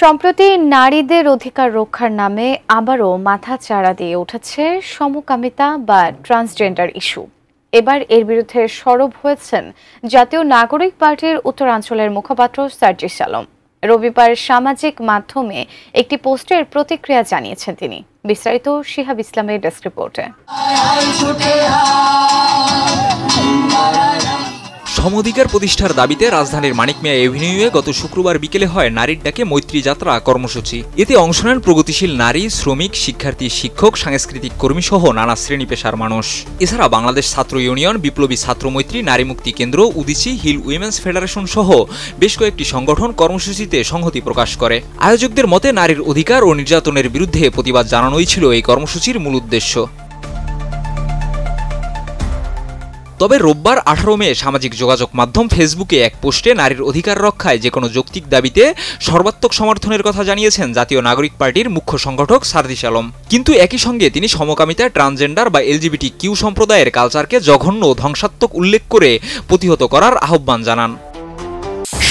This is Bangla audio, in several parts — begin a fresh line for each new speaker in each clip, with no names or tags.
সম্প্রতি নারীদের অধিকার রক্ষার নামে আবারও মাথাচাড়া দিয়ে উঠেছে সমকামিতা বা ট্রান্সজেন্ডার ইস্যু। এবার এর বিরুদ্ধে সরব হয়েছেন জাতীয় নাগরিক পার্টির উত্তরাঞ্চলের মুখপাত্র সার্জিস আলম। রবিবার সামাজিক মাধ্যমে একটি পোস্টের প্রতিক্রিয়া জানিয়েছেন তিনি। বিস্তারিত শিহাব ইসলামের ডেস্ক রিপোর্টে।
সমঅধিকার প্রতিষ্ঠার দাবিতে রাজধানীর মানিক মিয়া এভিনিউয়ে গত শুক্রবার বিকেলে হয় নারীর ডাকে মৈত্রী যাত্রা কর্মসূচি। এতে অংশ নেন প্রগতিশীল নারী, শ্রমিক, শিক্ষার্থী, শিক্ষক, সাংস্কৃতিক কর্মী সহ নানা শ্রেণী পেশার মানুষ। এছাড়া বাংলাদেশ ছাত্র ইউনিয়ন, বিপ্লবী ছাত্র মৈত্রী, নারী মুক্তি কেন্দ্র, উদীচী, হিল উইমেন্স ফেডারেশন সহ বেশ কয়েকটি সংগঠন কর্মসূচিতে সংহতি প্রকাশ করে। আয়োজকদের মতে নারীর অধিকার ও নির্যাতনের বিরুদ্ধে প্রতিবাদ জানানোই ছিল এই কর্মসূচির মূল উদ্দেশ্য। তবে রোববার 18 মে সামাজিক যোগাযোগ মাধ্যম ফেসবুকে এক পোস্টে নারীর অধিকার রক্ষায় যে কোনো যৌক্তিক দাবিতে সর্বাত্মক সমর্থনের কথা জানিয়েছেন জাতীয় নাগরিক পার্টির মুখ্য সংগঠক সার্জিস আলম। কিন্তু একই সঙ্গে তিনি সমকামিতা, ট্রান্সজেন্ডার বা LGBTQ সম্প্রদায়ের কালচারকে জঘন্য ও ধ্বংসাত্মক উল্লেখ করে প্রতিহত করার আহ্বান জানান।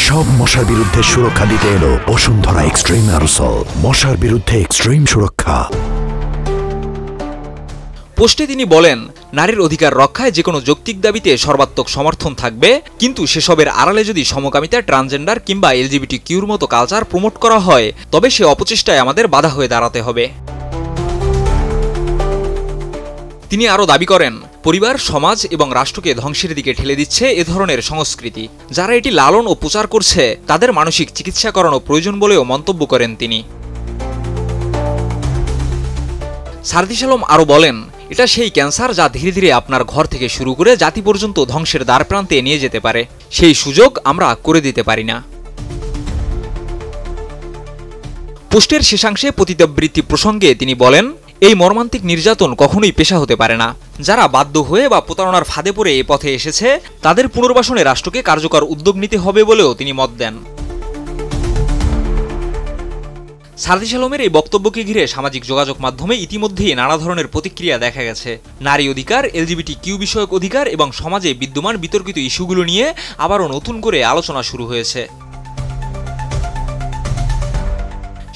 সব মশার বিরুদ্ধে সুরক্ষা দিতে এলো বসুন্ধরা এক্সট্রিম অ্যারোসল, মশার বিরুদ্ধে এক্সট্রিম সুরক্ষা।
পোস্টে তিনি বলেন, নারীর অধিকার রক্ষায় যে কোনো যৌক্তিক দাবিতে সর্বাত্মক সমর্থন থাকবে, কিন্তু সেসবের আড়ালে যদি সমকামিতা, ট্রান্সজেন্ডার কিংবা LGBTQর মতো কালচার প্রমোট করা হয়, তবে সে অপচেষ্টায় আমাদের বাধা হয়ে দাঁড়াতে হবে। তিনি আরও দাবি করেন, পরিবার, সমাজ এবং রাষ্ট্রকে ধ্বংসের দিকে ঠেলে দিচ্ছে এ ধরনের সংস্কৃতি। যারা এটি লালন ও প্রচার করছে তাদের মানসিক চিকিৎসা করানো প্রয়োজন বলেও মন্তব্য করেন তিনি। সার্জিস আলম আরও বলেন, এটা সেই ক্যান্সার যা ধীরে ধীরে আপনার ঘর থেকে শুরু করে জাতি পর্যন্ত ধ্বংসের দ্বার প্রান্তে নিয়ে যেতে পারে। সেই সুযোগ আমরা করে দিতে পারি না। পোস্টের শেষাংশে পতিতাবৃত্তি প্রসঙ্গে তিনি বলেন, এই মর্মান্তিক নির্যাতন কখনোই পেশা হতে পারে না। যারা বাধ্য হয়ে বা প্রতারণার ফাঁদে পড়ে এ পথে এসেছে তাদের পুনর্বাসনে রাষ্ট্রকে কার্যকর উদ্যোগ নিতে হবে বলেও তিনি মত দেন। সার্জিস আলমের এই বক্তব্যকে ঘিরে সামাজিক যোগাযোগ মাধ্যমে ইতিমধ্যেই নানা ধরনের প্রতিক্রিয়া দেখা গেছে। নারী অধিকার, LGBTQ বিষয়ক অধিকার এবং সমাজে বিদ্যমান বিতর্কিত ইস্যুগুলো নিয়ে আবারও নতুন করে আলোচনা শুরু হয়েছে।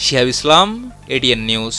শিহাব ইসলাম, ATN নিউজ।